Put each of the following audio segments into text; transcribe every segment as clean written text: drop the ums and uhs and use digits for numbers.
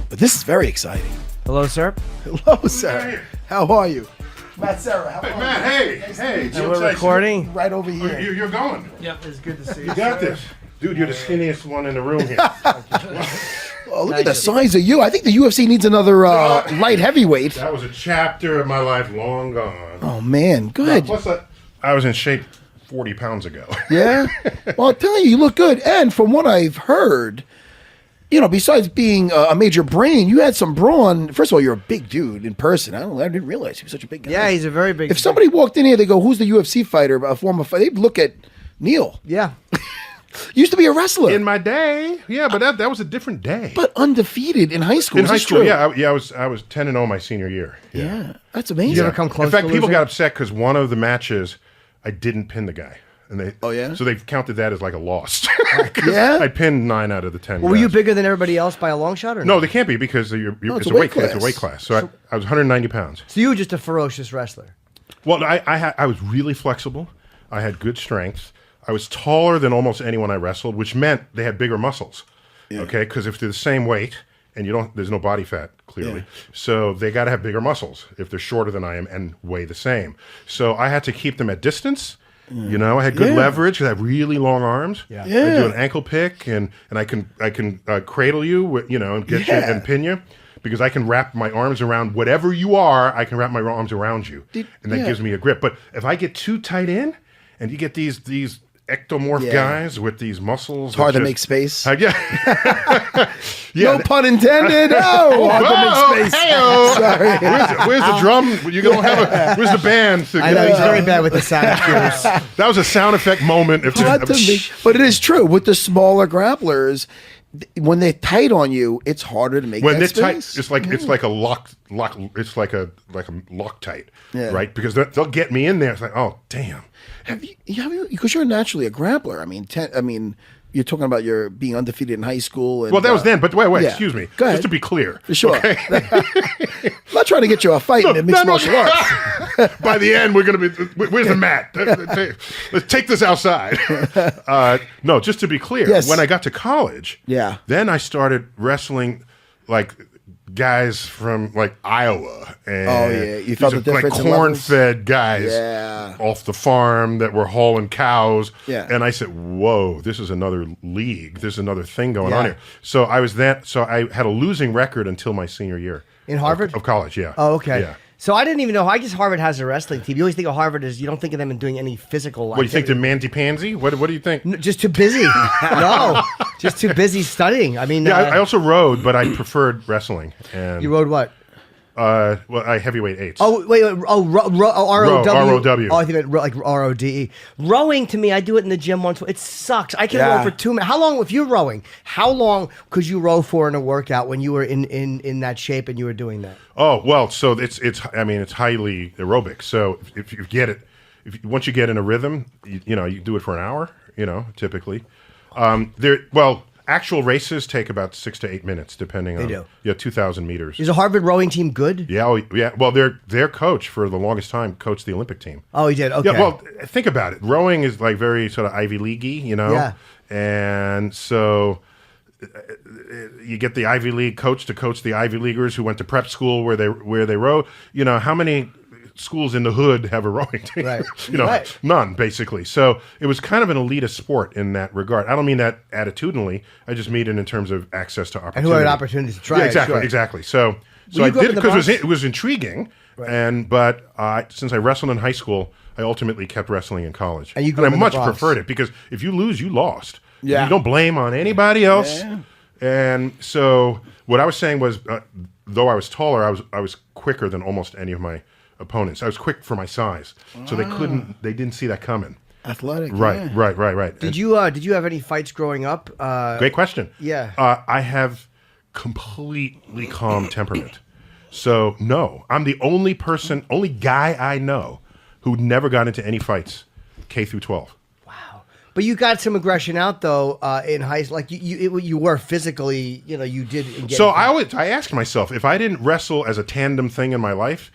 But this is very exciting. Hello, sir. Hello, sir. How are you? Matt, Sarah, how are you? Matt, hey. And we're recording. Right over here. You're going. Yep, it's good to see you. You got this. Dude, you're the skinniest one in the room here. Oh, look at the size of you. I think the UFC needs another light heavyweight. That was a chapter of my life long gone. Oh, man. Good. Plus, I was in shape 40 pounds ago. Yeah? Well, I'll tell you, you look good. And from what I've heard, you know, besides being a major brain, you had some brawn. First of all, you're a big dude in person. I didn't realize he was such a big guy. Yeah, he's a very big. If somebody walked in here, they go, "Who's the UFC fighter?" A former fighter. They'd look at Neil. Yeah. Used to be a wrestler. In my day, yeah, but that was a different day. But undefeated in high school. In high school, true? yeah, I was 10-0 my senior year. Yeah, that's amazing. You ever come close? In fact, to people losing? got upset because one of the matches I didn't pin the guy, and they so they counted that as like a loss. Yeah? I pinned 9 out of the 10. Well, were you guys. bigger than everybody else by a long shot, or No, they can't be because it's a weight class. It's a weight class. So I was 190 pounds. So you were just a ferocious wrestler. Well, I was really flexible. I had good strength. I was taller than almost anyone I wrestled, which meant they had bigger muscles. Yeah. Okay, because if they're the same weight and there's no body fat clearly, so they got to have bigger muscles if they're shorter than I am and weigh the same. So I had to keep them at distance. You know, I had good leverage. I have really long arms. I do an ankle pick, and I can cradle you, and get you and pin you. Because I can wrap my arms around whatever you are, I can wrap my arms around you, and that gives me a grip. But if I get too tight in, and you get these ectomorph guys with these muscles, It's hard to make space. No pun intended. Oh, hard to make space. Sorry. Where's the drum? Where's the band? I know he's very bad with the sound cues. That was a sound effect moment. But it is true with the smaller grapplers. When they're tight on you, it's harder to make. When that they're space. tight, it's like a lock. It's like a Loctite, right? Because they'll get me in there. It's like, oh damn. Have you? Because you're naturally a grappler. I mean, you're talking about your being undefeated in high school. And, Well, that was then. But wait, excuse me. Go ahead. Just to be clear, Sure. Okay? I'm not trying to get you a fight in mixed martial arts. By the end, we're gonna be. Where's the mat? Let's take this outside. No, just to be clear. Yes. When I got to college, then I started wrestling like guys from like Iowa and you felt the difference like in levels? corn-fed guys off the farm that were hauling cows. And I said, "Whoa, this is another league. There's another thing going on here." So I had a losing record until my senior year in Harvard of college. Yeah. Oh, okay. Yeah. So I didn't even know. I guess Harvard has a wrestling team. You always think of Harvard as you don't think of them in doing any physical. What do you think? They're mandy-pansy? What do you think? Just too busy. No, just too busy studying. I mean, I also rode, but I preferred wrestling. And you rode what? I heavyweight eights. Oh wait, R-O-W. R-O-W. Oh, I think it like R-O-D-E. Rowing, to me, I do it in the gym once. It sucks. I can row for 2 minutes. How long, if you're rowing, how long could you row for in a workout when you were in that shape and you were doing that? Oh well, so it's highly aerobic. So if you get it, once you get in a rhythm, you do it for an hour. Typically, actual races take about 6 to 8 minutes, depending on 2,000 meters. Is a Harvard rowing team good? Yeah. Well, their coach for the longest time coached the Olympic team. Oh, he did. Okay. Yeah. Well, think about it. Rowing is like very sort of Ivy League-y, Yeah. And so you get the Ivy League coach to coach the Ivy Leaguers who went to prep school where they rowed. How many schools in the hood have a rowing team? Right. None, basically. So it was kind of an elitist sport in that regard. I don't mean that attitudinally. I just mean it in terms of access to opportunity. And who had opportunities to try it. Exactly. So I did it because it was intriguing. Right. But since I wrestled in high school, I ultimately kept wrestling in college. And I much preferred it because if you lose, you lost. Yeah. You don't blame on anybody else. Yeah. And so what I was saying was, though I was taller, I was quicker than almost any of my opponents. I was quick for my size, so they didn't see that coming. Athletic, right. Did you have any fights growing up? Great question. Yeah, I have completely calm temperament, so no, I'm the only guy I know who never got into any fights, K through 12. Wow, but you got some aggression out though in high school. Like you were physically, you did. So I asked myself if I didn't wrestle as a tandem thing in my life,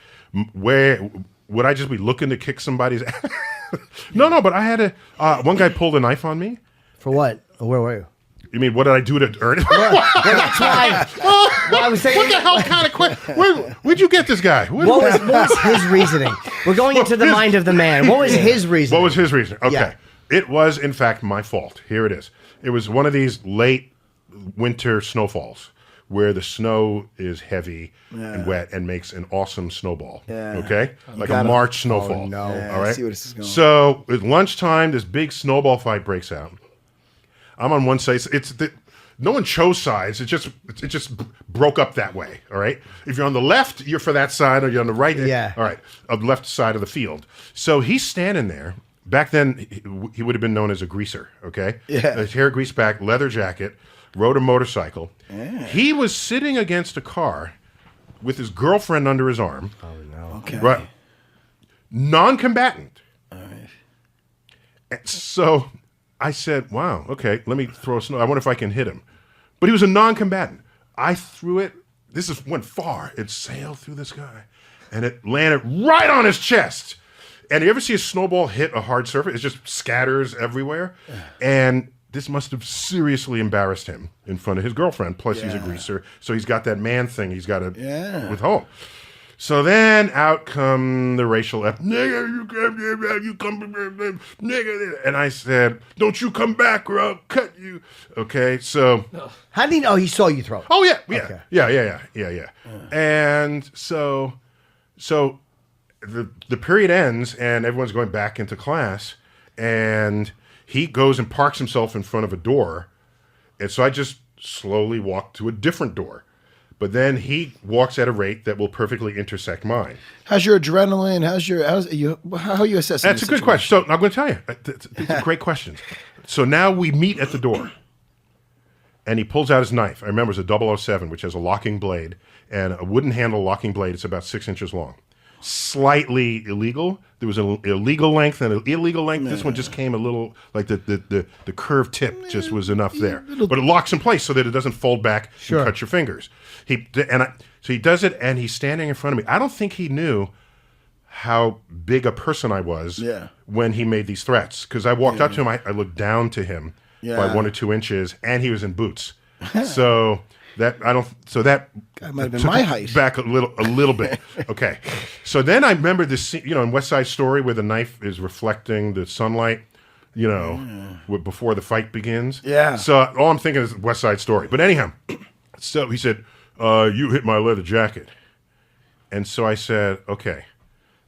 where would I just be looking to kick somebody's ass? No, but I had one guy pulled a knife on me. For what? Where were you? You mean what did I do to earn it? Well, that's why. Well, I was saying. What the hell kind of question? Where'd you get this guy? What was his reasoning? We're going into the mind of the man. What was his reasoning? What was his reasoning? Okay. Yeah. It was, in fact, my fault. Here it is. It was one of these late winter snowfalls where the snow is heavy and wet and makes an awesome snowball. Yeah. Okay? Like a March snowfall. Oh, no. Yeah, All right? I see where this is going. So at lunchtime, this big snowball fight breaks out. I'm on one side. No one chose sides. It just broke up that way. All right. If you're on the left, you're for that side, or you're on the right. Yeah. All right. Of the left side of the field. So he's standing there. Back then, he would have been known as a greaser. Okay. Yeah. His hair greased back, leather jacket, rode a motorcycle. Yeah. He was sitting against a car with his girlfriend under his arm. Oh no. Okay. Right. Non-combatant. All right. And so I said, wow, okay, let me throw a snow. I wonder if I can hit him. But he was a non-combatant. I threw it. Went far. It sailed through the sky. And it landed right on his chest. And you ever see a snowball hit a hard surface? It just scatters everywhere. And this must have seriously embarrassed him in front of his girlfriend. Plus, he's a greaser. So he's got that man thing he's got to withhold. So then out come the racial nigga, you come, nigga. And I said, don't you come back or I'll cut you. Okay, so. How did he know he saw you throw it? Oh, yeah. Okay. Yeah. And so the period ends and everyone's going back into class and he goes and parks himself in front of a door. And so I just slowly walk to a different door. But then he walks at a rate that will perfectly intersect mine. How's your adrenaline? How are you assessing? That's a good question. So I'm going to tell you. These are great questions. So now we meet at the door. And he pulls out his knife. I remember it's a 007, which has a locking blade and a wooden handle locking blade. It's about 6 inches long. Slightly illegal. There was an illegal length and an illegal length. This one just came a little, like the curved tip just was enough there. But it locks in place so that it doesn't fold back and cut your fingers. So he does it, and he's standing in front of me. I don't think he knew how big a person I was when he made these threats. Because I walked up to him, I looked down to him by 1 or 2 inches, and he was in boots. So that might have been my height. Back a little bit. Okay. So then I remember this scene, in West Side Story where the knife is reflecting the sunlight, before the fight begins. Yeah. So all I'm thinking is West Side Story. But anyhow, so he said, you hit my leather jacket. And so I said, okay,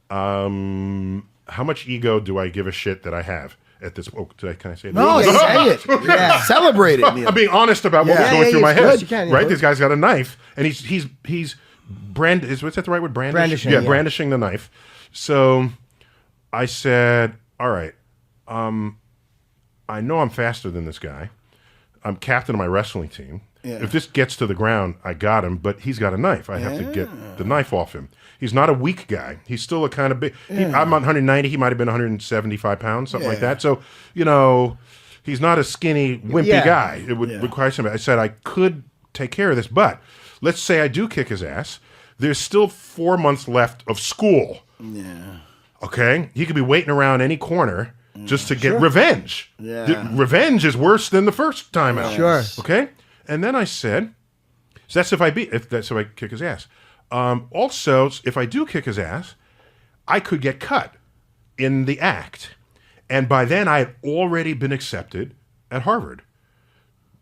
how much ego do I give a shit that I have at this? Oh, can I say that? No, say it. Yeah. Celebrate it, Neil. I'm being honest about what was going through my head. Can, right? This guy's got a knife, and he's what's that the right word? Brandishing. Yeah, brandishing the knife. So I said, all right, I know I'm faster than this guy. I'm captain of my wrestling team. Yeah. If this gets to the ground, I got him, but he's got a knife. I have to get the knife off him. He's not a weak guy. He's still a kind of big. I'm 190. He might have been 175 pounds, something like that. So, he's not a skinny, wimpy guy. It would require somebody. I said I could take care of this, but let's say I do kick his ass. There's still 4 months left of school. Yeah. Okay? He could be waiting around any corner just to get revenge. Yeah. Revenge is worse than the first time out. Sure. Okay? And then I said, so that's if I kick his ass. Also, if I do kick his ass, I could get cut in the act. And by then, I had already been accepted at Harvard,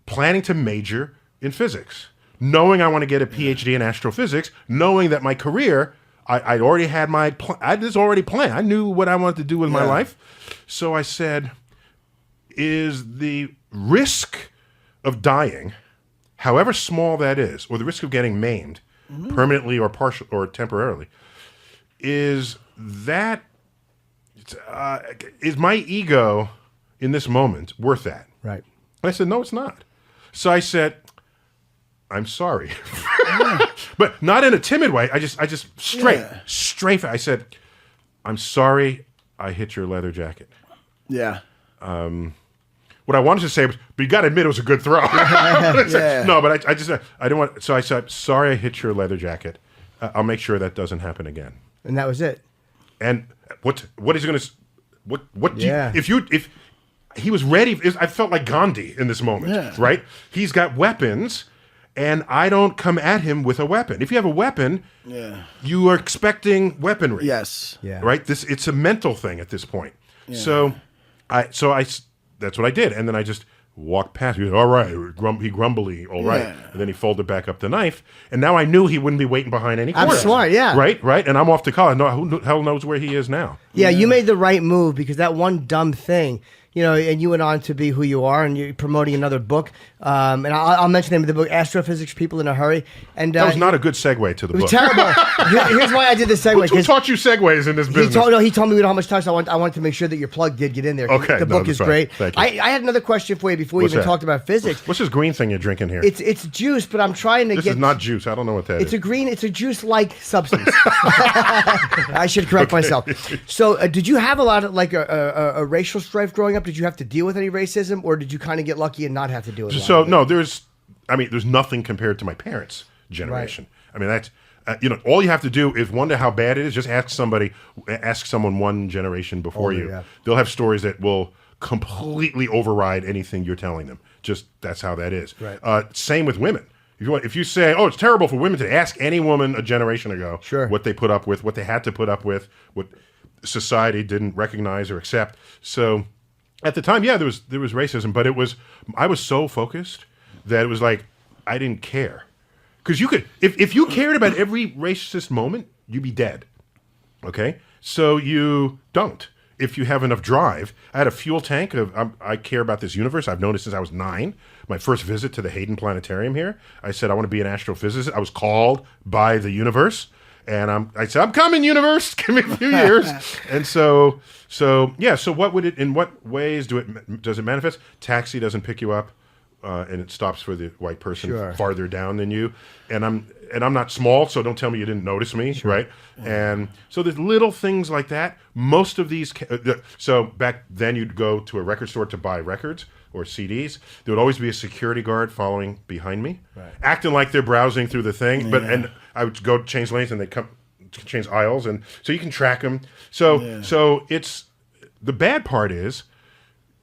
planning to major in physics, knowing I want to get a PhD in astrophysics, knowing that my career, I'd already had I was already planned. I knew what I wanted to do with my life. So I said, is the risk of dying, however small that is, or the risk of getting maimed permanently or partial or temporarily, is my ego in this moment worth that? Right. And I said, no, it's not. So I said, I'm sorry. But not in a timid way. I just straight. I said, I'm sorry I hit your leather jacket. Yeah. What I wanted to say was, but you got to admit it was a good throw. No, but I didn't want. So I said, sorry, I hit your leather jacket. I'll make sure that doesn't happen again. And that was it. And what is going to, what do you, he was ready. I felt like Gandhi in this moment, right? He's got weapons, and I don't come at him with a weapon. If you have a weapon, you are expecting weaponry. Yes. Yeah. Right? It's a mental thing at this point. So that's what I did. And then I just walked past. He was, all right. He grumbly, all right. And then he folded back up the knife. And now I knew he wouldn't be waiting behind any corner. I'm smart, yeah. Right? And I'm off to college. No, who the hell knows where he is now? Yeah, you made the right move because that one dumb thing, and you went on to be who you are, and you're promoting another book. And I'll mention the name of the book, Astrophysics: People in a Hurry. And that was not a good segue to the book. It was terrible. Here's why I did the segue. Who taught you segues in this business? He told me we don't have much time, so I wanted to make sure that your plug did get in there. Okay, the book is great. Thank you. I had another question for you before we even talked about physics. What's this green thing you're drinking here? It's juice, but I'm trying to This is not juice. I don't know what that is. It's a juice-like substance. I should correct myself. So, did you have a lot of a racial strife growing up? Did you have to deal with any racism, or did you kind of get lucky and not have to deal with it? So no, there's nothing compared to my parents' generation. Right. I mean, that's all you have to do is wonder how bad it is. Just ask someone one generation before you. Yeah. They'll have stories that will completely override anything you're telling them. Just that's how that is. Right. Same with women. If you say, "Oh, it's terrible for women," to ask any woman a generation ago what they put up with, what they had to put up with, what society didn't recognize or accept. So at the time, there was racism, but I was so focused that it was like I didn't care. Because you could, if you cared about every racist moment, you'd be dead. Okay? So you don't. If you have enough drive. I had a fuel tank I care about this universe. I've known it since I was 9. My first visit to the Hayden Planetarium here, I said, I want to be an astrophysicist. I was called by the universe. And I said, I'm coming, universe. Give me a few years. And so in what ways does it manifest? Taxi doesn't pick you up. And it stops for the white person farther down than you, and I'm not small, so don't tell me you didn't notice me, right? And so there's little things like that. Most of these, so back then you'd go to a record store to buy records or CDs. There would always be a security guard following behind me, acting like they're browsing through the thing. And I would go change lanes, and they come change aisles, and so you can track them. So it's the bad part is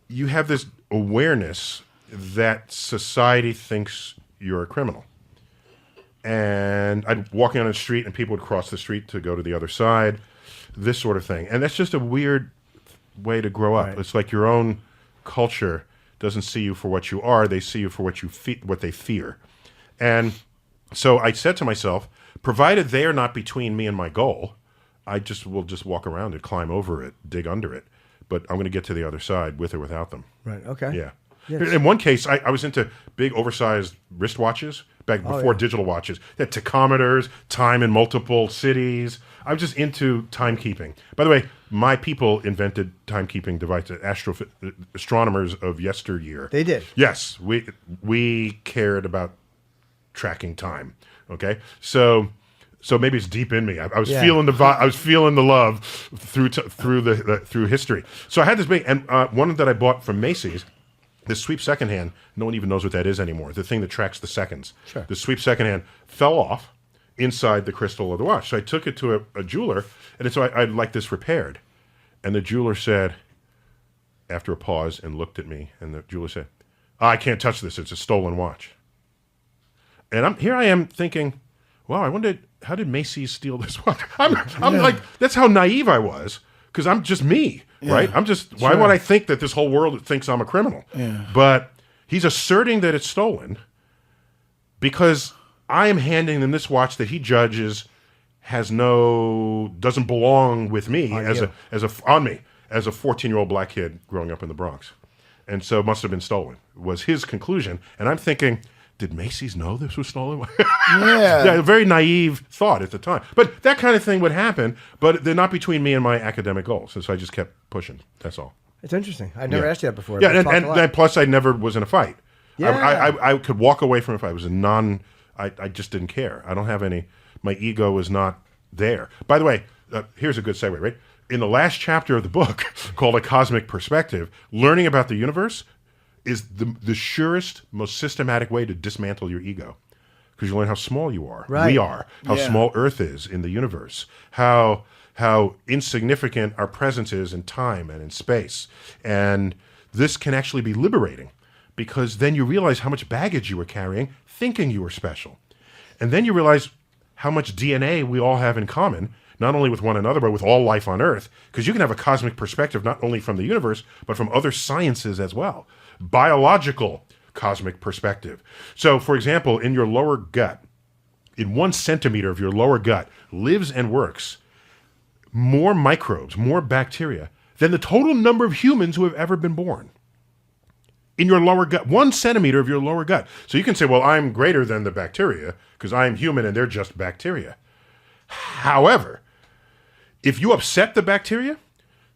you have this awareness that society thinks you're a criminal. And I'd walking on the street and people would cross the street to go to the other side, this sort of thing. And that's just a weird way to grow up. Right. It's like your own culture doesn't see you for what you are. They see you for what they fear. And so I said to myself, provided they are not between me and my goal, will just walk around it, climb over it, dig under it. But I'm going to get to the other side with or without them. Right, okay. Yeah. Yes. In one case, I was into big, oversized wristwatches back before digital watches. They had tachometers, time in multiple cities. I was just into timekeeping. By the way, my people invented timekeeping devices, astronomers of yesteryear. They did? Yes. We cared about tracking time, okay? So maybe it's deep in me. I was feeling I was feeling the love through history. So I had this big, and one that I bought from Macy's, the sweep secondhand, no one even knows what that is anymore. The thing that tracks the seconds. Sure. The sweep secondhand fell off inside the crystal of the watch. So I took it to a jeweler, and so I'd like this repaired. And the jeweler said, after a pause, and looked at me, and the jeweler said, I can't touch this. It's a stolen watch. And here I am thinking, wow, I wonder, how did Macy's steal this watch? I'm like, that's how naive I was, because I'm just me. Right? I'm just, why would I think that this whole world thinks I'm a criminal? Yeah. But he's asserting that it's stolen because I am handing them this watch that he judges doesn't belong with me as a 14-year-old black kid growing up in the Bronx. And so it must have been stolen, was his conclusion. And I'm thinking, did Macy's know this was stolen? A very naive thought at the time. But that kind of thing would happen, but they're not between me and my academic goals. And so I just kept pushing. That's all. It's interesting. I've never asked you that before. Yeah, and plus I never was in a fight. Yeah. I could walk away from a fight. It was I just didn't care. I don't have any, my ego is not there. By the way, here's a good segue, right? In the last chapter of the book, called A Cosmic Perspective, learning about the universe is the surest, most systematic way to dismantle your ego. Because you learn how small you are. Right. We are. How small Earth is in the universe. How insignificant our presence is in time and in space. And this can actually be liberating, because then you realize how much baggage you were carrying thinking you were special. And then you realize how much DNA we all have in common, not only with one another, but with all life on Earth, because you can have a cosmic perspective not only from the universe, but from other sciences as well. Biological cosmic perspective. So, for example, in your lower gut, in 1 centimeter of your lower gut, lives and works more microbes, more bacteria, than the total number of humans who have ever been born. In your lower gut, 1 centimeter of your lower gut. So you can say, well, I'm greater than the bacteria because I'm human and they're just bacteria. However, if you upset the bacteria,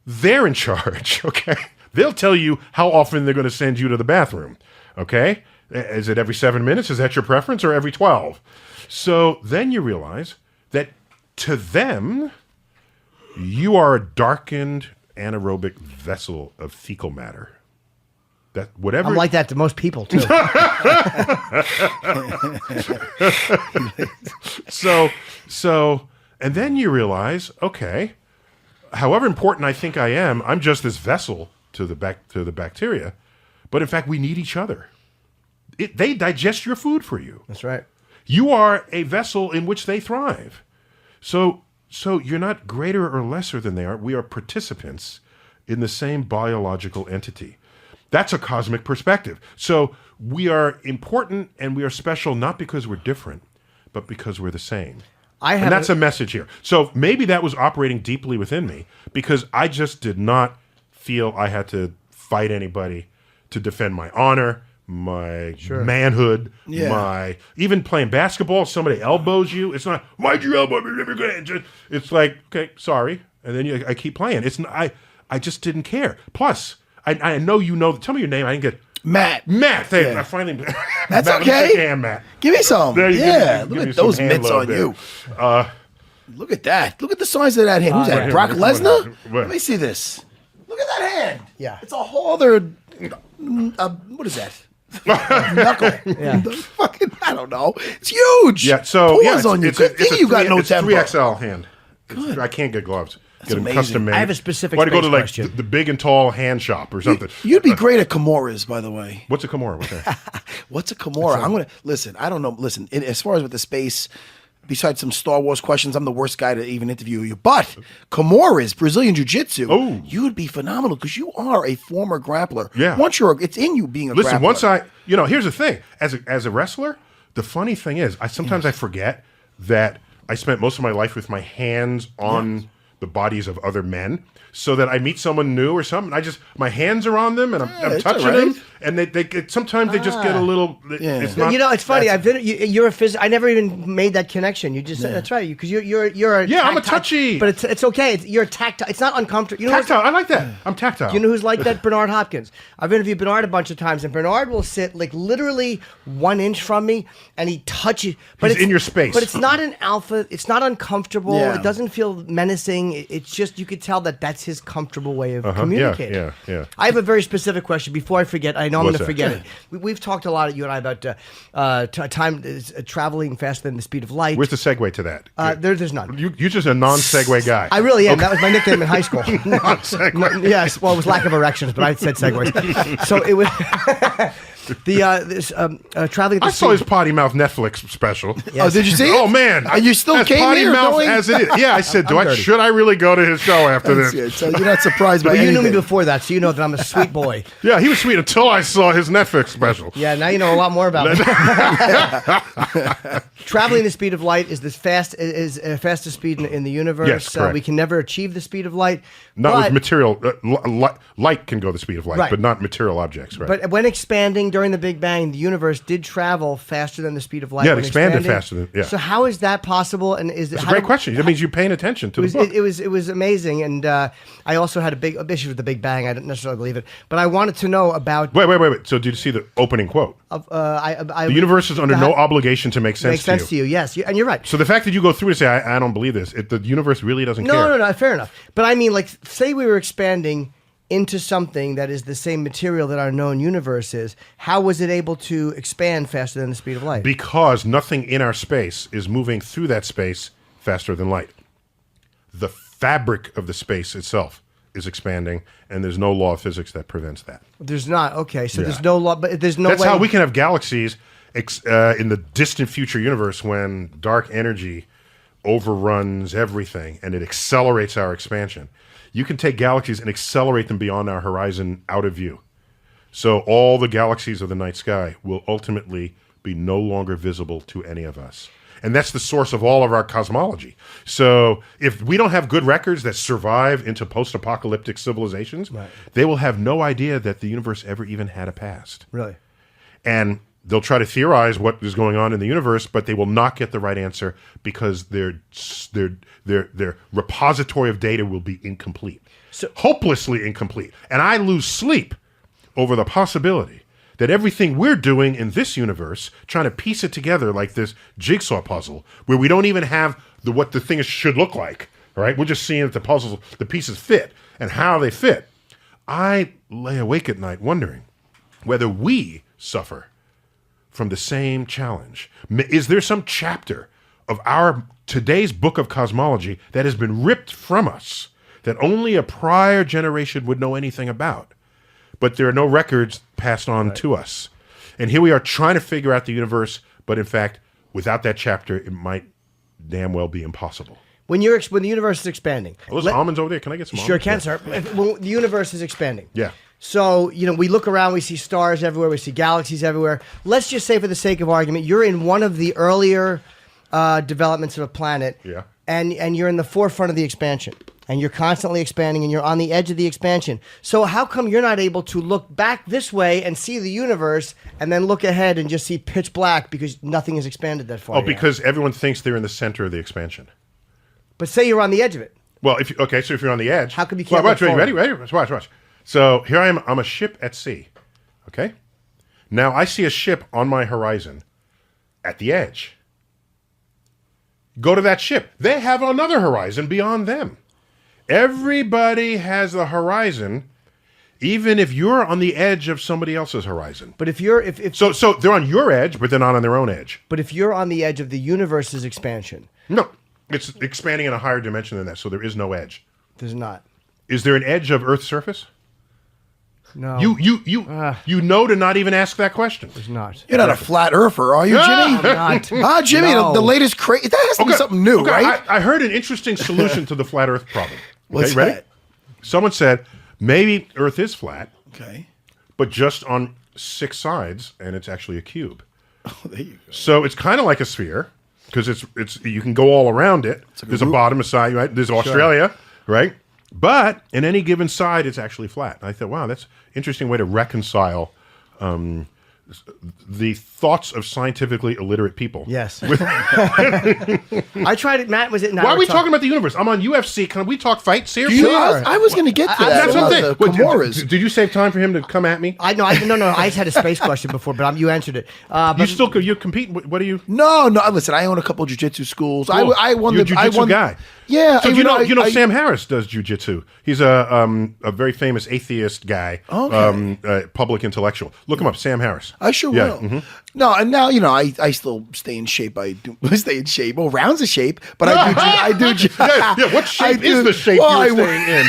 they're in charge, okay? They'll tell you how often they're going to send you to the bathroom, okay? Is it every 7 minutes? Is that your preference, or every 12? So then you realize that to them, you are a darkened anaerobic vessel of fecal matter. That whatever I'm like that to most people too. So, and then you realize, okay, however important I think I am, I'm just this vessel to the bacteria. But in fact, we need each other. They digest your food for you. That's right. You are a vessel in which they thrive. So you're not greater or lesser than they are. We are participants in the same biological entity. That's a cosmic perspective. So we are important and we are special not because we're different, but because we're the same. And that's a message here. So maybe that was operating deeply within me because I just did not feel I had to fight anybody to defend my honor, my manhood, my even playing basketball. Somebody elbows you. It's not, why'd you elbow me? It's like, okay, sorry. And then I keep playing. It's not, I just didn't care. Plus, I know you know. Tell me your name. I didn't get Matt. Matt. I finally. That's Matt, okay. Matt. Give me some. There, Look at those mitts on you. Look at that. Look at the size of that hand. Who's that? Brock Lesnar? Let me see this. Look at that hand. Yeah. It's a whole other. What is that? Knuckle. Yeah. Fucking, I don't know. It's huge. Yeah. So Paws on you. Good thing you got no temper. 3XL hand. I can't get gloves. Get them amazing. custom made. I have a specific Why to go to space like question. the big and tall hand shop or something? You'd be great at Kimoras, by the way. What's a Kimura? What's that? What's a Kimura? I'm gonna listen. I don't know. Listen, as far as with the space, besides some Star Wars questions, I'm the worst guy to even interview you. But Kimoras, Brazilian Jiu-Jitsu, you would be phenomenal because you are a former grappler. Yeah. Once it's in you being a Listen, grappler. here's the thing. As a wrestler, the funny thing is, sometimes I forget that I spent most of my life with my hands on the bodies of other men, so that I meet someone new or something. My hands are on them and I'm touching them, and they sometimes they just get a little. It's not, it's funny. You're a physician. I never even made that connection. You just said that's right because you're a I'm a touchy, but it's okay. You're tactile. It's not uncomfortable. You know tactile. I like that. I'm tactile. You know who's like that? Bernard Hopkins. I've interviewed Bernard a bunch of times, and Bernard will sit like literally 1 inch from me, and he touches. But He's in your space. But it's not an alpha. It's not uncomfortable. Yeah. It doesn't feel menacing. It's just you could tell that's his comfortable way of communicating. Yeah. I have a very specific question before I forget. I know I'm going What's to that? forget it. We've talked a lot, you and I, about time traveling faster than the speed of light. Where's the segue to that? There's none. You're just a non-segue guy. I really am. That was my nickname in high school. Non-segue. Yes. Well, it was lack of erections, but I said segues. So it was traveling. At the I saw speed- his potty mouth Netflix special. Oh, did you see it? Oh man! And you still as came potty here mouth knowing- as it is. Yeah, I said, dirty. should I really go to his show after this? Yeah, so you're not surprised by But you knew me anything. before that, so you know that I'm a sweet boy. Yeah, he was sweet until I saw his Netflix special. Yeah, now you know a lot more about me. Traveling the speed of light is fastest speed in the universe. Yes, correct. We can never achieve the speed of light. Not but, with material. Light can go the speed of light, Right. but not material objects. Right. But when expanding during the Big Bang, the universe did travel faster than the speed of light. Yeah, it when expanded expanding. faster than- yeah. So how is that possible? And is It's a great question. That means you're paying attention to the book. It was amazing, and I also had a big issue with the Big Bang. I didn't necessarily believe it, but I wanted to know about. Wait. So did you see the opening quote? The universe is under no obligation to make sense Makes sense to you, yes, and you're right. So the fact that you go through and say, I don't believe this, the universe really doesn't care. No, fair enough. But I mean, like, say we were expanding into something that is the same material that our known universe is. How was it able to expand faster than the speed of light? Because nothing in our space is moving through that space faster than light. The fabric of the space itself is expanding, and there's no law of physics that prevents that. There's not. Okay, so there's no law, but there's no That's way. how we can have galaxies in the distant future universe when dark energy overruns everything and it accelerates our expansion. You can take galaxies and accelerate them beyond our horizon out of view. So all the galaxies of the night sky will ultimately be no longer visible to any of us. And that's the source of all of our cosmology. So if we don't have good records that survive into post-apocalyptic civilizations, they will have no idea that the universe ever even had a past. Really? And they'll try to theorize what is going on in the universe, but they will not get the right answer because their repository of data will be incomplete, hopelessly incomplete. And I lose sleep over the possibility that everything we're doing in this universe, trying to piece it together like this jigsaw puzzle, where we don't even have what the thing should look like, right? We're just seeing that the pieces fit and how they fit. I lay awake at night wondering whether we suffer from the same challenge. Is there some chapter of our today's book of cosmology that has been ripped from us that only a prior generation would know anything about? But there are no records passed on to us. And here we are trying to figure out the universe, but in fact, without that chapter, it might damn well be impossible. When the universe is expanding. Oh, there's almonds over there. Can I get some almonds? Sure can, sir. When the universe is expanding. Yeah. So, we look around, we see stars everywhere, we see galaxies everywhere. Let's just say, for the sake of argument, you're in one of the earlier developments of a planet, and you're in the forefront of the expansion, and you're constantly expanding, and you're on the edge of the expansion. So how come you're not able to look back this way and see the universe, and then look ahead and just see pitch black because nothing has expanded that far? Oh, because everyone thinks they're in the center of the expansion. But say you're on the edge of it. Well, so if you're on the edge, how come you can't? Watch, ready? Watch. So here I am. I'm a ship at sea. Okay. Now I see a ship on my horizon at the edge. Go to that ship. They have another horizon beyond them. Everybody has a horizon, even if you're on the edge of somebody else's horizon. But so they're on your edge, but they're not on their own edge. But if you're on the edge of the universe's expansion, no, it's expanding in a higher dimension than that. So there is no edge. There's not. Is there an edge of Earth's surface? No. You know to not even ask that question. There's not. You're not a flat earther, are you, Jimmy? I'm not. Jimmy, No. the latest craze. That has to be something new, right? I heard an interesting solution to the flat Earth problem. What's ready? that? Someone said maybe Earth is flat, Okay. but just on 6 sides, and it's actually a cube. Oh, there you go. So it's kind of like a sphere because it's you can go all around it. There's a bottom, a side, right? There's Australia, right? But in any given side, it's actually flat. And I thought, wow, that's an interesting way to reconcile the thoughts of scientifically illiterate people. Yes. I tried it. Matt, was it? Why are we talking about the universe? I'm on UFC. Can we talk fights here? I was going to get to that. That's about something. the Comoras. Did you save time for him to come at me? No. I just had a space question before, but you answered it. You compete? What do you? No. Listen, I own a couple jiu-jitsu schools. Cool. I won You're a the jiu-jitsu guy. Yeah. So you know Sam Harris does jiu-jitsu. He's a very famous atheist guy, public intellectual. Look him up, Sam Harris. I sure will. Mm-hmm. No, and now I still stay in shape. I stay in shape. Well, rounds of shape, but I do. What shape is the shape you're staying in?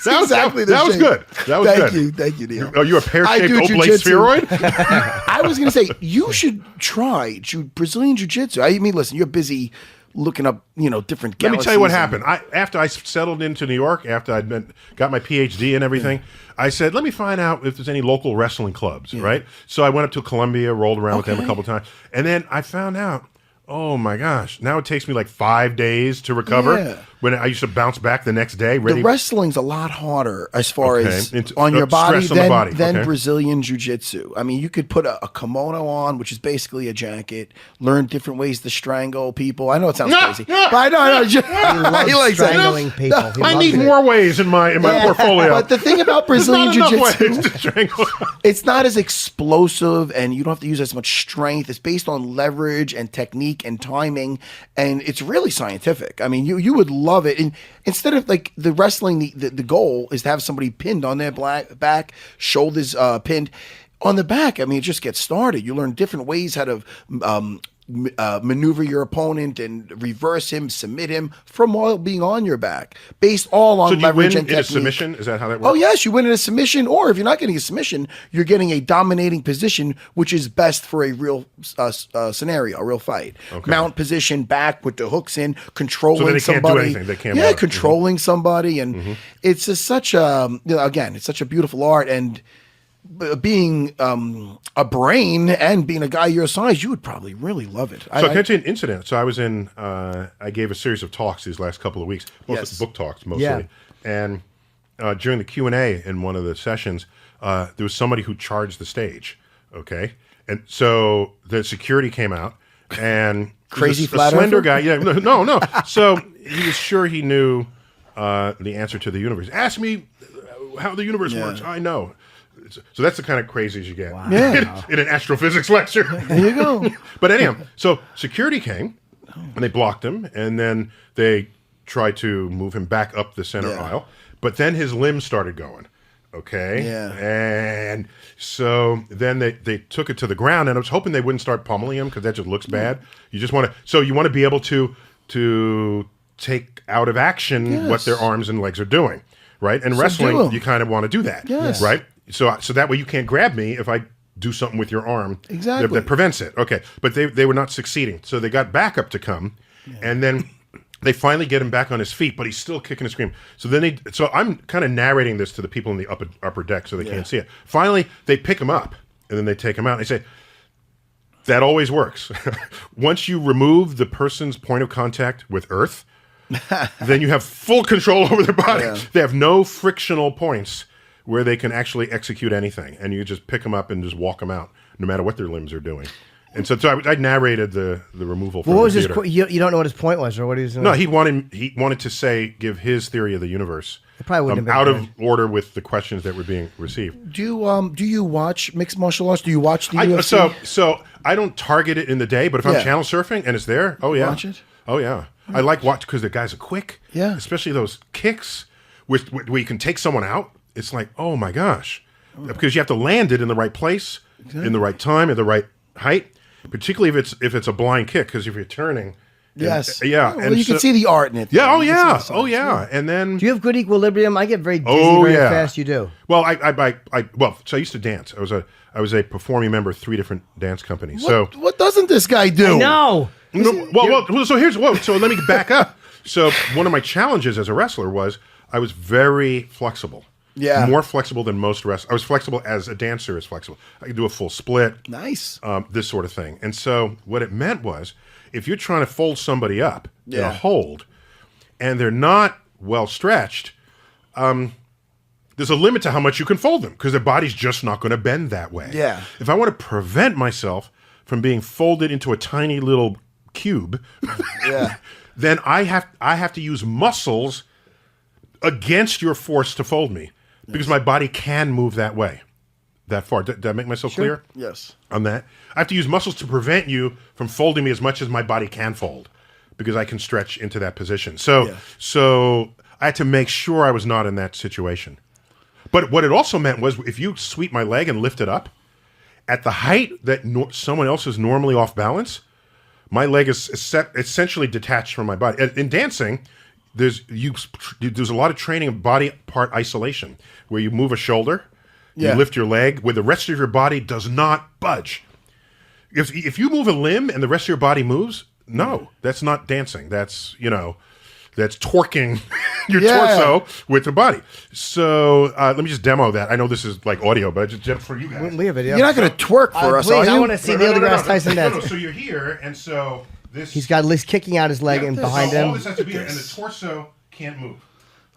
That was good. That was good. Thank you, Neil. Are you a pear-shaped oblate spheroid? I was going to say you should try Brazilian jiu-jitsu. I mean, listen, you're busy looking up, different galaxies. Let me tell you what happened. After I settled into New York, after I'd got my PhD and everything, I said, let me find out if there's any local wrestling clubs, right? So I went up to Columbia, rolled around with them a couple times, and then I found out, oh my gosh, now it takes me like 5 days to recover. Yeah. When I used to bounce back the next day. The wrestling's a lot harder as far as on your body than Brazilian jiu-jitsu. I mean, you could put a kimono on, which is basically a jacket, learn different ways to strangle people. I know it sounds crazy, but I know. He likes strangling people. I need more ways in my portfolio. But the thing about Brazilian jiu-jitsu, to strangle. It's not as explosive, and you don't have to use as much strength. It's based on leverage and technique and timing, and it's really scientific. I mean, you would love it. And instead of like the wrestling, the goal is to have somebody pinned on their back, shoulders pinned on the back. I mean, it just gets started. You learn different ways how to maneuver your opponent and reverse him, submit him from all being on your back, based all on So do you leverage win and in a technique. submission? Is that how that works? Oh yes, you win in a submission, or if you're not getting a submission, you're getting a dominating position, which is best for a real scenario, a real fight. Okay. Mount position, back with the hooks in, controlling So then they can't do somebody. anything. They can't yeah, mount. controlling somebody, and it's just such a again, it's such a beautiful art. And being a brain and being a guy your size, you would probably really love it. So I can tell you an incident. So I was in, I gave a series of talks these last couple of weeks, book talks mostly. Yeah. And during the Q&A in one of the sessions, there was somebody who charged the stage, okay? And so the security came out and Crazy a flat slender earther? guy. Yeah, no. So he was sure he knew the answer to the universe. Ask me how the universe works. I know. So that's the kind of crazies you get in an astrophysics lecture. There you go. But anyhow, so security came and they blocked him, and then they tried to move him back up the center aisle. But then his limbs started going. Okay. Yeah. And so then they took it to the ground, and I was hoping they wouldn't start pummeling him because that just looks bad. You just want to. So you want to be able to take out of action what their arms and legs are doing, right? And wrestling, you kind of want to do that, right? So that way you can't grab me if I do something with your arm that prevents it. Okay, but they were not succeeding. So they got backup to come, and then they finally get him back on his feet, but he's still kicking and screaming. So then so I'm kind of narrating this to the people in the upper deck so they can't see it. Finally, they pick him up, and then they take him out, and they say, that always works. Once you remove the person's point of contact with Earth, then you have full control over their body. They have no frictional points where they can actually execute anything, and you just pick them up and just walk them out, no matter what their limbs are doing. And so I narrated the removal. From What was the his? theater. You don't know what his point was, or what he was doing? No, he wanted to give his theory of the universe. It probably wouldn't have out been of order with the questions that were being received. Do you watch mixed martial arts? Do you watch the UFC? So I don't target it in the day, but if I'm channel surfing and it's there, Watch it? Oh yeah, I like watch because the guys are quick. Yeah, especially those kicks, where you can take someone out. It's like, oh my gosh, because you have to land it in the right place, in the right time, at the right height. Particularly if it's a blind kick, because if you're turning, well, and you can see the art in it. Yeah, oh yeah, and then Do you have good equilibrium? I get very dizzy very fast. You do. Well, so I used to dance. I was a performing member of 3 different dance companies. What doesn't this guy do? No. So let me back up. So one of my challenges as a wrestler was I was very flexible. Yeah. More flexible than most wrestlers. I was flexible as a dancer is flexible. I could do a full split. Nice. This sort of thing. And so what it meant was if you're trying to fold somebody up in a hold and they're not well stretched, there's a limit to how much you can fold them because their body's just not going to bend that way. Yeah. If I want to prevent myself from being folded into a tiny little cube, then I have to use muscles against your force to fold me because my body can move that way, that far. Did I make myself clear? Yes. On that, I have to use muscles to prevent you from folding me as much as my body can fold because I can stretch into that position. So I had to make sure I was not in that situation. But what it also meant was if you sweep my leg and lift it up, at the height that someone else is normally off balance, my leg is essentially detached from my body. In dancing, there's a lot of training of body part isolation where you move a shoulder, you lift your leg, where the rest of your body does not budge. If you move a limb and the rest of your body moves, no, that's not dancing. That's that's torquing your torso with the body. So let me just demo that. I know this is like audio, but I just for you guys. We have video. You're not going to twerk for us, please, are you? I want to see Neil deGrasse Tyson dance. No, so you're here, and so this. He's got Liz kicking out his leg and behind so him. all this has to be here, and the torso can't move.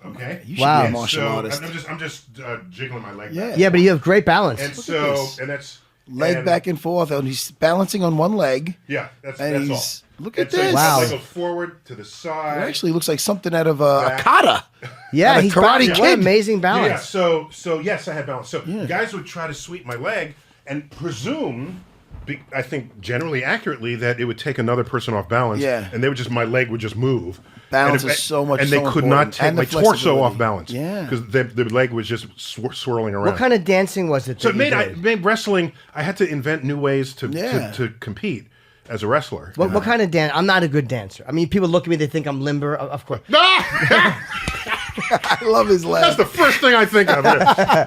Okay. You should Wow. be a martial artist. I'm just jiggling my leg. Yeah. Back. Yeah, but you have great balance. And so that's Leg back and forth, and he's balancing on one leg. Yeah, that's And all. he's look at And so this. Wow. Leg goes forward to the side. It actually looks like something out of a kata. Yeah, Not a he's Karate What Kid. amazing balance. Yeah. So yes, I had balance. So guys would try to sweep my leg and presume, I think generally accurately, that it would take another person off balance. Yeah. And my leg would just move. Balance is so much. And they so could important. not take And the my torso flexibility. off balance. Yeah. Because the leg was just swirling around. What kind of dancing was it? So that it you did? made wrestling. I had to invent new ways to compete. as a wrestler. What kind of dance? I'm not a good dancer. I mean, people look at me, they think I'm limber. Of course. I love his laugh. That's the first thing I think of. Yeah.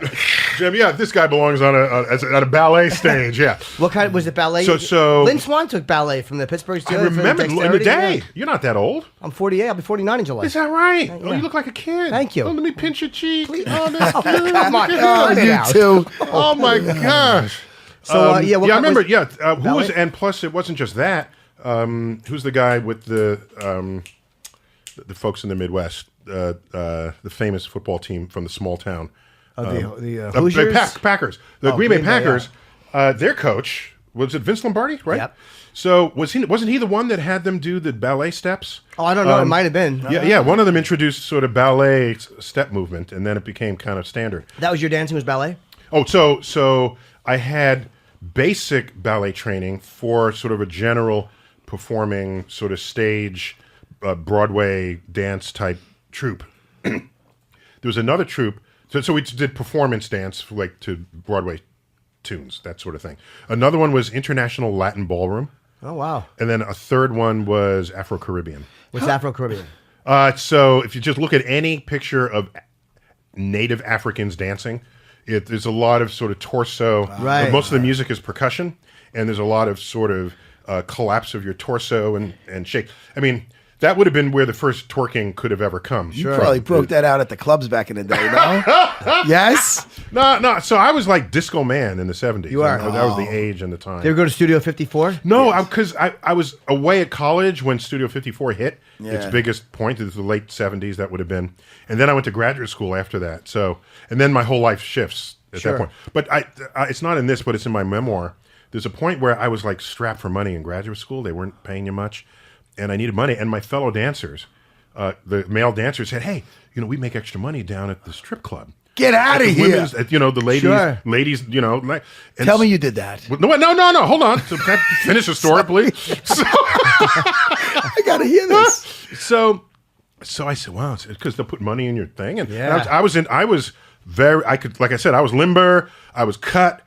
Jim, this guy belongs on a ballet stage. Yeah. What kind was it? Ballet? So Lynn Swan took ballet from the Pittsburgh Steelers. I remember in the day. Yeah. You're not that old. I'm 48. I'll be 49 in July. Is that right? Yeah. Oh, you look like a kid. Thank you. Oh, let me pinch your cheek. Please. Oh, that's good. Come on. You too. Oh my gosh. So I remember. Who was? ballet? And plus, it wasn't just that. Who's the guy with the folks in the Midwest? The famous football team from the small town. The Hoosiers? Packers. The Green Bay Packers. Their coach was it Vince Lombardi, right? Yep. So wasn't he the one that had them do the ballet steps? Oh, I don't know. It might have been. Yeah. One of them introduced sort of ballet step movement, and then it became kind of standard. That was your dancing was ballet? Oh, so I had basic ballet training for sort of a general performing sort of stage Broadway dance type troupe. There was another troupe. So we did performance dance like to Broadway tunes, that sort of thing. Another one was International Latin Ballroom. Oh, wow. And then a third one was Afro-Caribbean. What's Afro-Caribbean? So if you just look at any picture of native Africans dancing, there's a lot of sort of torso. Right. Most of the music is percussion, and there's a lot of sort of collapse of your torso and shake. I mean, that would have been where the first twerking could have ever come. You probably broke that out at the clubs back in the day, no? Yes? No. So I was like Disco Man in the 70s. You are? That was the age and the time. Did you ever go to Studio 54? No, because I was away at college when Studio 54 hit its Yeah. biggest point. It was the late 70s, that would have been. And then I went to graduate school after that. So, and then my whole life shifts at that point. But it's not in this, but it's in my memoir. There's a point where I was like strapped for money in graduate school. They weren't paying you much. And I needed money. And my fellow dancers, the male dancers said, hey, we make extra money down at the strip club. Get out of here. The ladies, and Tell me you did that. No. Hold on. So, can I finish the story, please? So, I got to hear this. So I said, wow, it's because they'll put money in your thing. And I was like I said, I was limber. I was cut,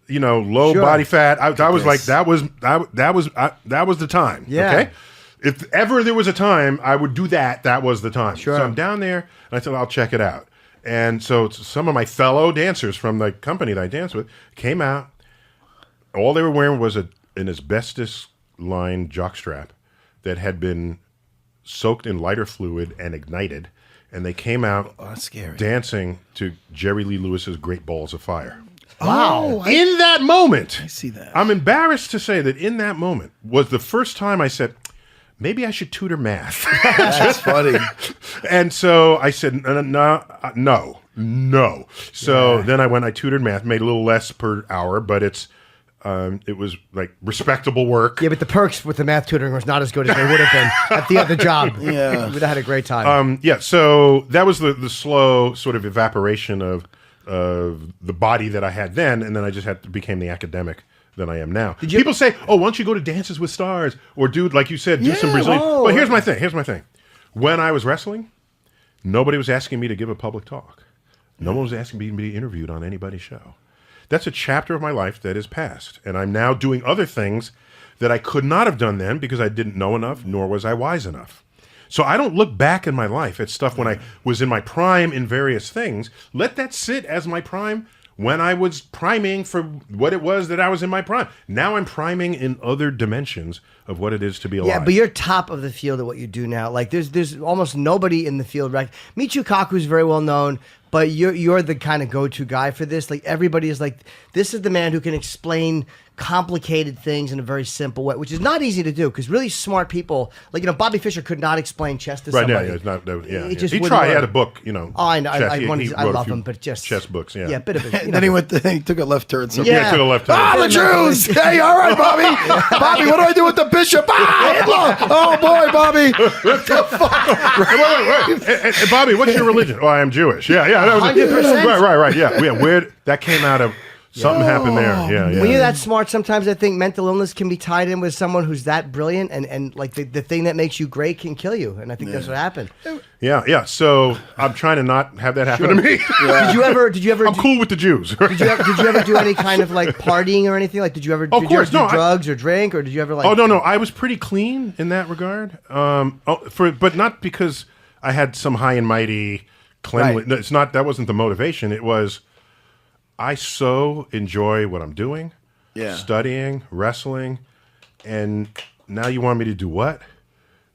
low body fat. I was like, that was the time. Yeah. Okay. If ever there was a time I would do that, that was the time. Sure. So I'm down there, and I said, I'll check it out. And so some of my fellow dancers from the company that I danced with came out. All they were wearing was an asbestos-lined jockstrap that had been soaked in lighter fluid and ignited. And they came out that's scary. dancing to Jerry Lee Lewis's Great Balls of Fire. Wow. In that moment, I see that. I'm embarrassed to say that in that moment was the first time I said, maybe I should tutor math. That's funny. And so I said, no. So then I tutored math, made a little less per hour, but it was like respectable work. Yeah, but the perks with the math tutoring was not as good as they would have been at the other job. Yeah. We'd have had a great time. So that was the slow sort of evaporation of the body that I had then, and then I just became the academic than I am now. People say, "Oh, why don't you go to Dances with Stars or do like you said, do some Brazilian?" But here's my thing. When I was wrestling, nobody was asking me to give a public talk. No one was asking me to be interviewed on anybody's show. That's a chapter of my life that is past, and I'm now doing other things that I could not have done then because I didn't know enough, nor was I wise enough. So I don't look back in my life at stuff when I was in my prime in various things. Let that sit as my prime when I was priming for what it was that I was in my prime. Now I'm priming in other dimensions of what it is to be alive. Yeah, but you're top of the field at what you do now. Like there's almost nobody in the field. Right? Michio Kaku is very well known, but you're the kind of go-to guy for this. Like everybody is like, this is the man who can explain complicated things in a very simple way, which is not easy to do because really smart people, like Bobby Fischer could not explain chess to somebody. Yeah, it's not. It just he wouldn't tried. He work. had a book, Oh, I know. Chess. I He I wrote a love few him, but just chess books. Yeah, yeah, a bit of it. And then he took a left turn. So Yeah, took a left turn. the Jews! Hey, all right, Bobby. Bobby, what do I do with the bishop? Hitler! Oh boy, Bobby. What the fuck? Wait. Bobby, what's your religion? Oh, I am Jewish. Yeah. That was 100%. Right. Yeah. Weird. That came out of Something happened there. Yeah. When you're that smart, sometimes I think mental illness can be tied in with someone who's that brilliant, and like the thing that makes you great can kill you. And I think that's what happened. Yeah. So I'm trying to not have that happen to me. Yeah. Did you ever? I'm cool with the Jews. Did you ever do any kind of like partying or anything? Like, did you ever do drugs or drink, or did you ever like? Oh no, I was pretty clean in that regard. But not because I had some high and mighty cleanliness. Right. It's not. That wasn't the motivation. It was. I so enjoy what I'm doing, studying, wrestling, and now you want me to do what?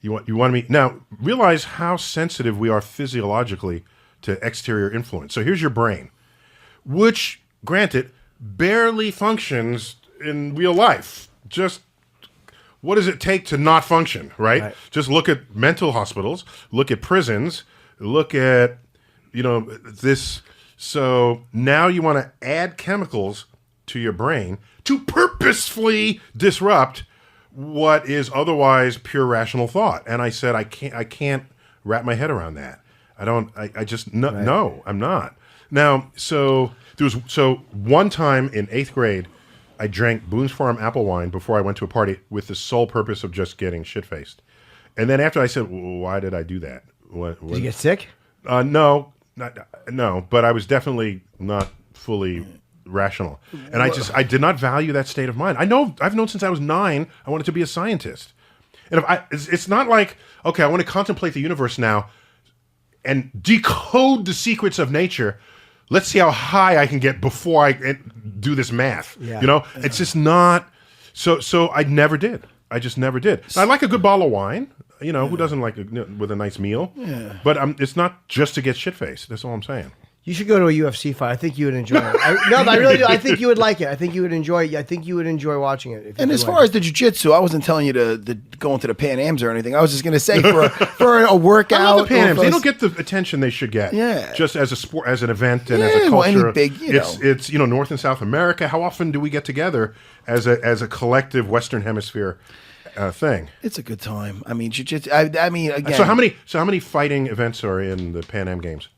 You want me now realize how sensitive we are physiologically to exterior influence. So here's your brain, which, granted, barely functions in real life. Just what does it take to not function, right? Just look at mental hospitals, look at prisons, look at this. So now you want to add chemicals to your brain to purposefully disrupt what is otherwise pure rational thought. And I said, I can't wrap my head around that. No, I'm not. Now, so one time in 8th grade, I drank Boone's Farm apple wine before I went to a party with the sole purpose of just getting shit-faced. And then after I said, why did I do that? Did you get sick? No, but I was definitely not fully rational. And I did not value that state of mind. I've known since I was 9, I wanted to be a scientist. And it's not like, okay, I want to contemplate the universe now and decode the secrets of nature. Let's see how high I can get before I do this math. Yeah. It's just not. So I never did. I just never did. I like a good bottle of wine. Who doesn't like with a nice meal? Yeah. But it's not just to get shit-faced. That's all I'm saying. You should go to a UFC fight. I think you would enjoy it. But I really do. I think you would like it. I think you would enjoy it. I think you would enjoy watching it. And as far as the jiu-jitsu, I wasn't telling you to go into the Pan Ams or anything. I was just going to say for a workout. I love the Pan Ams. They don't get the attention they should get. Yeah. Just as a sport, as an event, and as a culture. It's North and South America. How often do we get together as a collective Western Hemisphere thing? It's a good time. I mean, jiu-jitsu. I mean, again. So how many fighting events are in the Pan Am Games?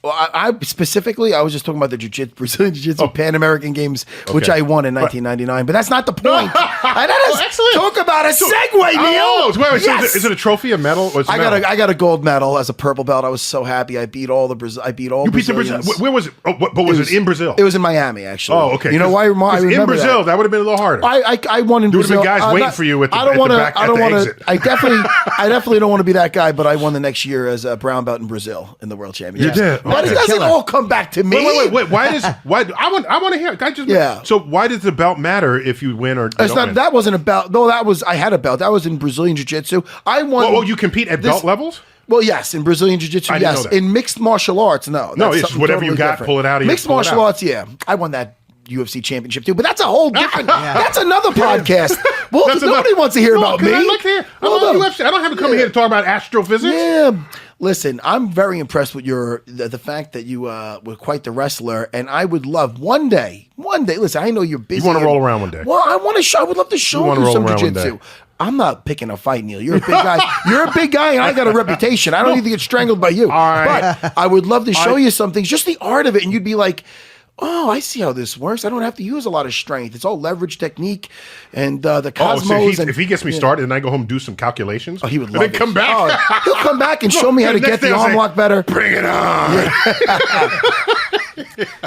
Well, I specifically, I was just talking about the Brazilian Jiu-Jitsu Pan American Games, which I won in 1999. But that's not the point. Excellent. Talk about a segue, Neil. Yes. Is it a trophy, a medal? I got a gold medal as a purple belt. I was so happy. I beat all Brazilians. Where was it? But was it in Brazil? It was in Miami, actually. Oh, okay. You know why? I remember in Brazil, that would have been a little harder. I won in Brazil. There would have been guys waiting for you at the exit. I definitely don't want to be that guy. But I won the next year as a brown belt in Brazil in the World Championship. You did. But it doesn't all come back to me. Wait. Why? I want to hear. So why does the belt matter if you win or don't win? That wasn't a belt. No, I had a belt. That was in Brazilian Jiu-Jitsu. I won. Oh, you compete at belt levels? Well, yes, in Brazilian Jiu-Jitsu, yes. In mixed martial arts, no. No, it's whatever totally you got, different. Pull it out of you. Mixed martial arts, yeah. I won that UFC championship too, but that's a whole different. That's another podcast. Well, nobody wants to hear about me. I don't have to come here to talk about astrophysics. Yeah. Listen, I'm very impressed with the fact that you were quite the wrestler, and I would love one day. Listen, I know you're busy. You want to roll around one day? Well, I would love to show you some jiu-jitsu. I'm not picking a fight, Neil. You're a big guy. You're a big guy, and I got a reputation. I don't need to get strangled by you. All right. But I would love to show you some things, just the art of it, and you'd be like, oh, I see how this works. I don't have to use a lot of strength. It's all leverage technique and the cosmos. So if he gets me started and I go home and do some calculations, he would love it. Then come back. He'll come back and show me how to get the arm lock better. Bring it on.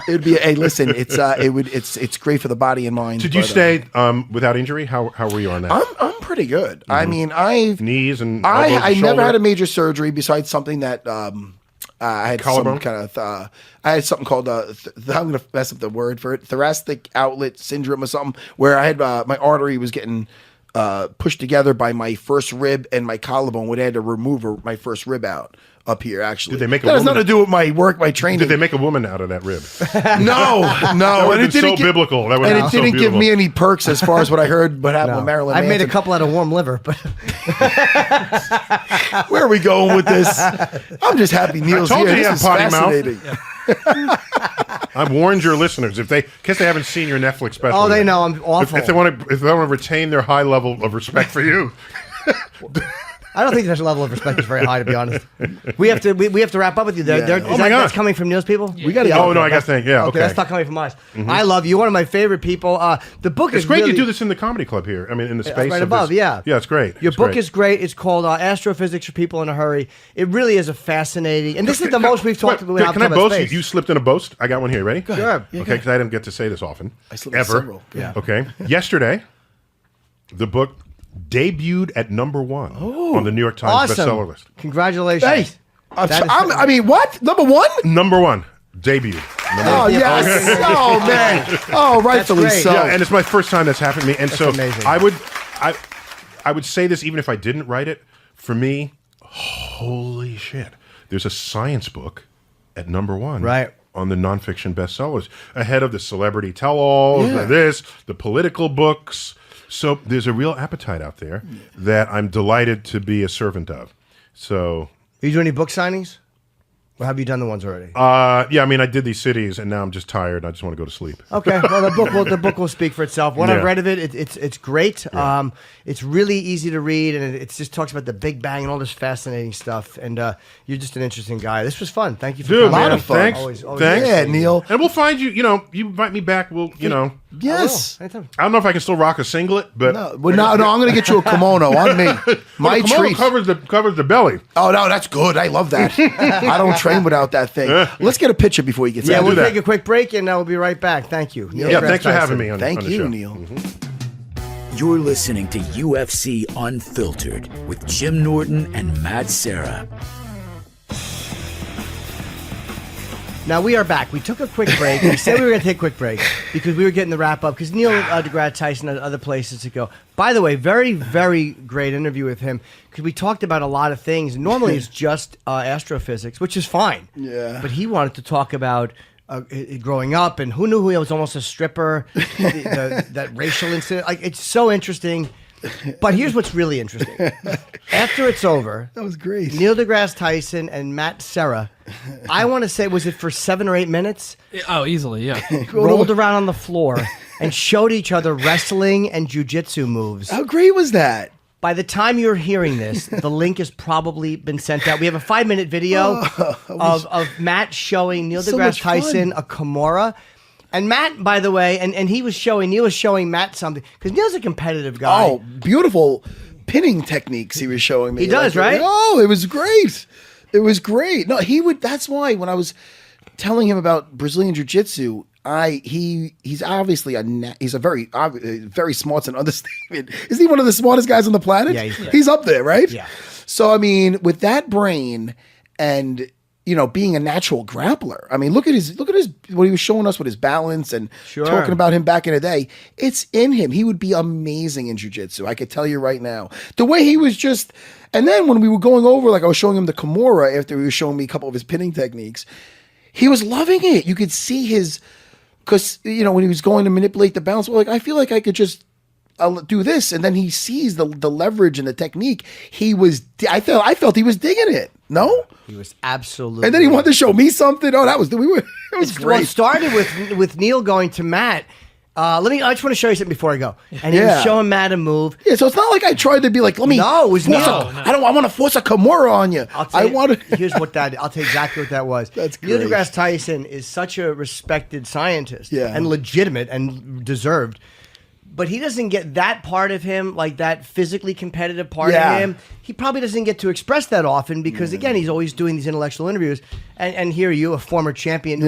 It'd be listen. It's great for the body and mind. Did you stay without injury? How were you on that? I'm pretty good. Mm-hmm. I mean, knees and I never had a major surgery besides something that. I had some kind of. I had something called. I'm going to mess up the word for it. Thoracic outlet syndrome or something, where I had my artery was getting pushed together by my first rib and my collarbone. Would had to remove my first rib out up here. Actually, did they make that has nothing to do with my work, my training. Did they make a woman out of that rib? No. That would have been so biblical. And it didn't give me any perks as far as what I heard. What happened with Marilyn Manson. I made a couple out of warm liver, but where are we going with this? I'm just happy Neil's here. This is fascinating. I've warned your listeners in case they haven't seen your Netflix special. Oh, they know I'm awful. If they want to retain their high level of respect for you. I don't think that level of respect is very high, to be honest. We have to wrap up with you. That's coming from Neil's people. We got to. Oh no, I got to think. Yeah, okay. That's not coming from us. I love you. One of my favorite people. The book is great. really, You do this in the comedy club here. I mean, in the space right of above. This. Yeah, it's great. Your book is great. It's called Astrophysics for People in a Hurry. It really is a fascinating. And this is the most we've talked about. Can I boast? You slipped in a boast. I got one here. Ready? Sure. Okay, because I didn't get to say this often. I slipped ever. several. Yeah. Okay. Yesterday, the book debuted at #1 on the New York Times bestseller list. Congratulations. Hey, I mean, what? #1? #1 debuted. Oh yes! Oh man! Oh, rightfully great. so. Yeah, and it's my first time that's happened to me. And so amazing. I would say this even if I didn't write it. For me, holy shit! There's a science book at #1, right, on the nonfiction bestsellers, ahead of the celebrity tell-alls, the political books. So there's a real appetite out there that I'm delighted to be a servant of. So, are you doing any book signings? Or have you done the ones already? yeah, I mean, I did these cities, and now I'm just tired. And I just want to go to sleep. Okay, well, the book will speak for itself. What I've read of it, it's great. Yeah. It's really easy to read, and it just talks about the Big Bang and all this fascinating stuff. And you're just an interesting guy. This was fun. Thank you for coming. A lot of fun. Thanks. Always Thanks. Yeah, Neil. And we'll find you. You know, you invite me back. We'll, you know. Yes. Anytime. I don't know if I can still rock a singlet, but No, I'm going to get you a kimono on me. My the kimono treat. covers the belly. Oh no, that's good. I love that. I don't train without that thing. Let's get a picture before he gets Yeah, out. we'll do that. take a quick break, and we'll be right back. Thank you. Neil Yeah, deGrasse thanks for Tyson. having me on Thank on the you, show. Neil. You're listening to UFC Unfiltered with Jim Norton and Matt Serra. Now we are back. We took a quick break. We said we were going to take a quick break because we were getting the wrap up because Neil deGrasse Tyson had other places to go. By the way, very, very great interview with him because we talked about a lot of things. Normally it's just astrophysics, which is fine. Yeah. But he wanted to talk about growing up and who knew he was almost a stripper, that racial incident. Like, it's so interesting. But here's what's really interesting. After it's over, That was great. Neil deGrasse Tyson and Matt Serra, I want to say, was it for 7 or 8 minutes? Oh, easily, yeah. Rolled around on the floor and showed each other wrestling and jujitsu moves. How great was that? By the time you're hearing this, the link has probably been sent out. We have a 5-minute video of Matt showing Neil So deGrasse much fun. Tyson a Kimura. And Matt, by the way, and Neil was showing Matt something, because Neil's a competitive guy. Oh, beautiful pinning techniques he was showing me. He does, right? Oh, it was great. It was great. No, he would. That's why when I was telling him about Brazilian Jiu-Jitsu, he's obviously he's a very smart and understatement. Isn't he one of the smartest guys on the planet? Yeah, he's up there, right? Yeah. So I mean, with that brain and being a natural grappler. I mean, look at what he was showing us with his balance and talking about him back in the day. It's in him. He would be amazing in jiu-jitsu. I could tell you right now. The way he was just, and then when we were going over, like I was showing him the Kimura after he was showing me a couple of his pinning techniques, he was loving it. You could see because when he was going to manipulate the balance, well, like I feel like I could just I'll do this, and then he sees the leverage and the technique. I felt he was digging it. No, he was absolutely. And then he wanted to show me something. Oh, it was great. Well, it started with Neil going to Matt. I just want to show you something before I go. And he was showing Matt a move. Yeah, so it's not like I tried to be like, let me. No, it was Neil. I want to force a Kimura on you. I'll tell you exactly what that was. That's Neil great. deGrasse Tyson is such a respected scientist and legitimate and deserved. But he doesn't get that part of him, like that physically competitive part of him. He probably doesn't get to express that often because, again, he's always doing these intellectual interviews. And here you, a former champion,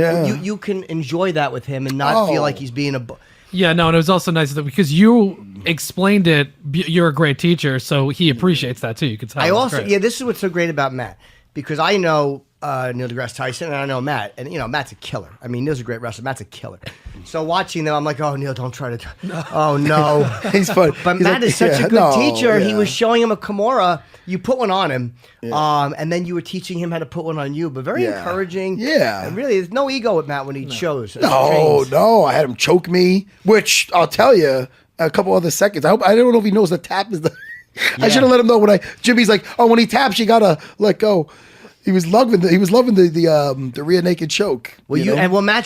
you can enjoy that with him and not feel like he's being a... Yeah, no, and it was also nice that because you explained it, you're a great teacher, so he appreciates that too. You could tell. This is what's so great about Matt, because I know Neil deGrasse Tyson and I know Matt, and Matt's a killer. I mean, Neil's a great wrestler. Matt's a killer. So watching them, I'm like, oh, Neil, don't try to. Oh no, he's fun. But Matt is such a good teacher. He was showing him a Kimura. You put one on him, and then you were teaching him how to put one on you. But very encouraging. Yeah, and really, there's no ego with Matt when he shows. No, I had him choke me, which I'll tell you a couple other seconds. I don't know if he knows the tap is the. I should have let him know Jimmy's like, oh, when he taps, you gotta let go. He was loving the rear naked choke. Well, Matt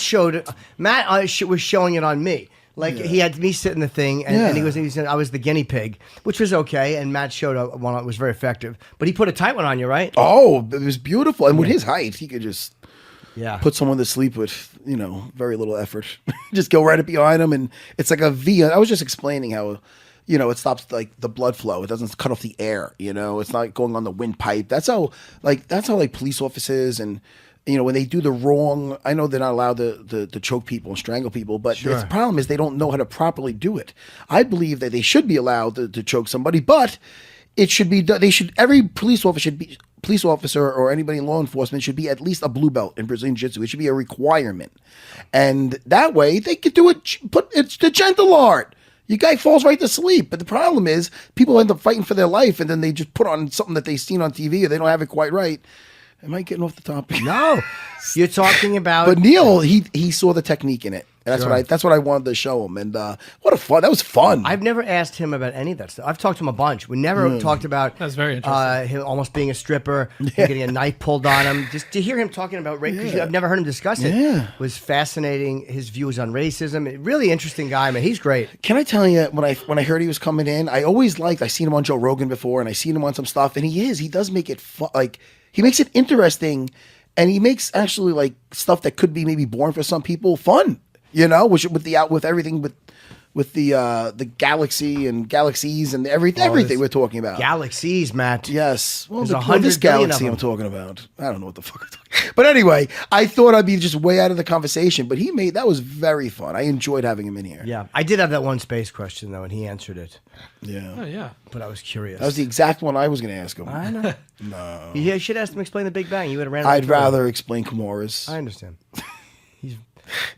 was showing it on me. Like he had me sit in the thing, and he said I was the guinea pig, which was okay. And Matt showed up one that was very effective. But he put a tight one on you, right? Oh, it was beautiful. And with his height, he could just put someone to sleep with, very little effort. Just go right up behind him, and it's like a V. I was just explaining how, it stops like the blood flow. It doesn't cut off the air. It's not going on the windpipe. That's how police officers and. When they do the wrong, I know they're not allowed to choke people and strangle people, but the problem is they don't know how to properly do it. I believe that they should be allowed to choke somebody, but it should be done. Every police officer or anybody in law enforcement should be at least a blue belt in Brazilian Jiu-Jitsu. It should be a requirement, and that way they could do it. It's the gentle art. Your guy falls right to sleep, but the problem is people end up fighting for their life, and then they just put on something that they've seen on TV or they don't have it quite right. Am I getting off the topic? No, you're talking about. But Neil, he saw the technique in it. And that's what I wanted to show him. And that was fun. I've never asked him about any of that stuff. I've talked to him a bunch. We never talked about. That's very interesting. Him almost being a stripper, and getting a knife pulled on him. Just to hear him talking about race, because I've never heard him discuss it. Was fascinating. His views on racism. Really interesting guy, man. He's great. Can I tell you when I heard he was coming in, I always liked. I seen him on Joe Rogan before, and I seen him on some stuff, and he does make it fun. Like. He makes it interesting, and he makes actually like stuff that could be maybe boring for some people fun. Which with everything with the galaxy and galaxies and everything we're talking about. Galaxies, Matt. Yes. Well, there's 100 this billion galaxy of I'm talking about. I don't know what the fuck I'm talking about. But anyway, I thought I'd be just way out of the conversation, but that was very fun. I enjoyed having him in here. Yeah. I did have that one space question, though, and he answered it. Yeah. Oh, yeah. But I was curious. That was the exact one I was going to ask him. I know. No. You should ask him to explain the Big Bang. You would have ran. I'd rather explain Kimura's. I understand.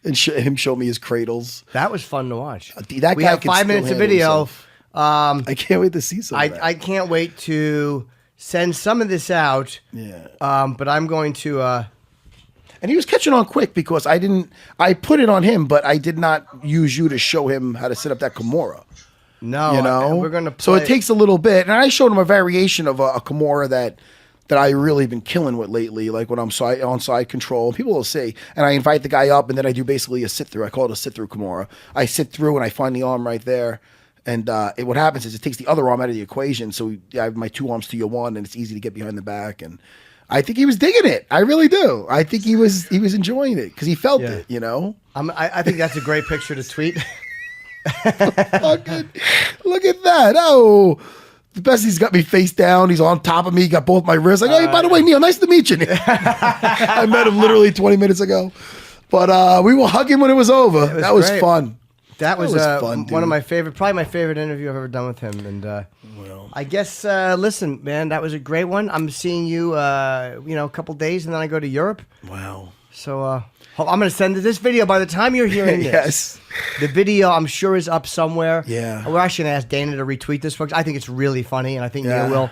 And him show me his cradles. That was fun to watch. We have 5 minutes of video. I can't wait to see some of that. I can't wait to send some of this out. Yeah. But I'm going to. And he was catching on quick because I put it on him, but I did not use you to show him how to set up that Kimura. No, we're going to play. So it takes a little bit. And I showed him a variation of a Kimura that I really been killing with lately, like when I'm on side control. People will say, and I invite the guy up, and then I do basically a sit-through. I call it a sit-through Kimura. I sit through, and I find the arm right there. And what happens is it takes the other arm out of the equation, so I have my 2 arms to your 1, and it's easy to get behind the back. And I think he was digging it. I really do. I think he was enjoying it because he felt it, I think that's a great picture to tweet. Fucking, look at that. Oh, the best, he's got me face down. He's on top of me. He got both my wrists. Like, hey, by the way, Neil, nice to meet you. I met him literally 20 minutes ago. But we will hug him when it was over. That was fun. That was fun, one of my probably my favorite interview I've ever done with him. And I guess, listen, man, that was a great one. I'm seeing you, a couple days, and then I go to Europe. Wow. So I'm going to send this video by the time you're hearing this. Yes. The video, I'm sure, is up somewhere. Yeah. We're actually going to ask Dana to retweet this, folks. I think it's really funny, and I think Neil will.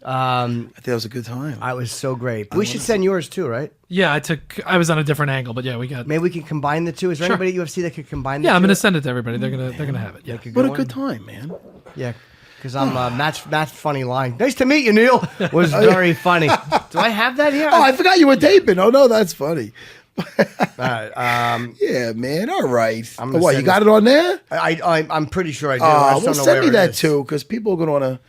I think that was a good time. I was so great. We should send yours too, right? Yeah, I was on a different angle, but yeah, we got. Maybe we can combine the two. Is there anybody at UFC that could combine the two? Yeah, I'm going to send it to everybody. They're gonna have it. Yeah. What a good time, man. Yeah. Because I'm Matt's funny line. Nice to meet you, Neil. Was very funny. Do I have that here? Oh, I forgot you were taping. Oh no, that's funny. All right. Yeah, man. All right. What, you got it on there? I'm pretty sure I do. Well, send me that too, because people are going to want to.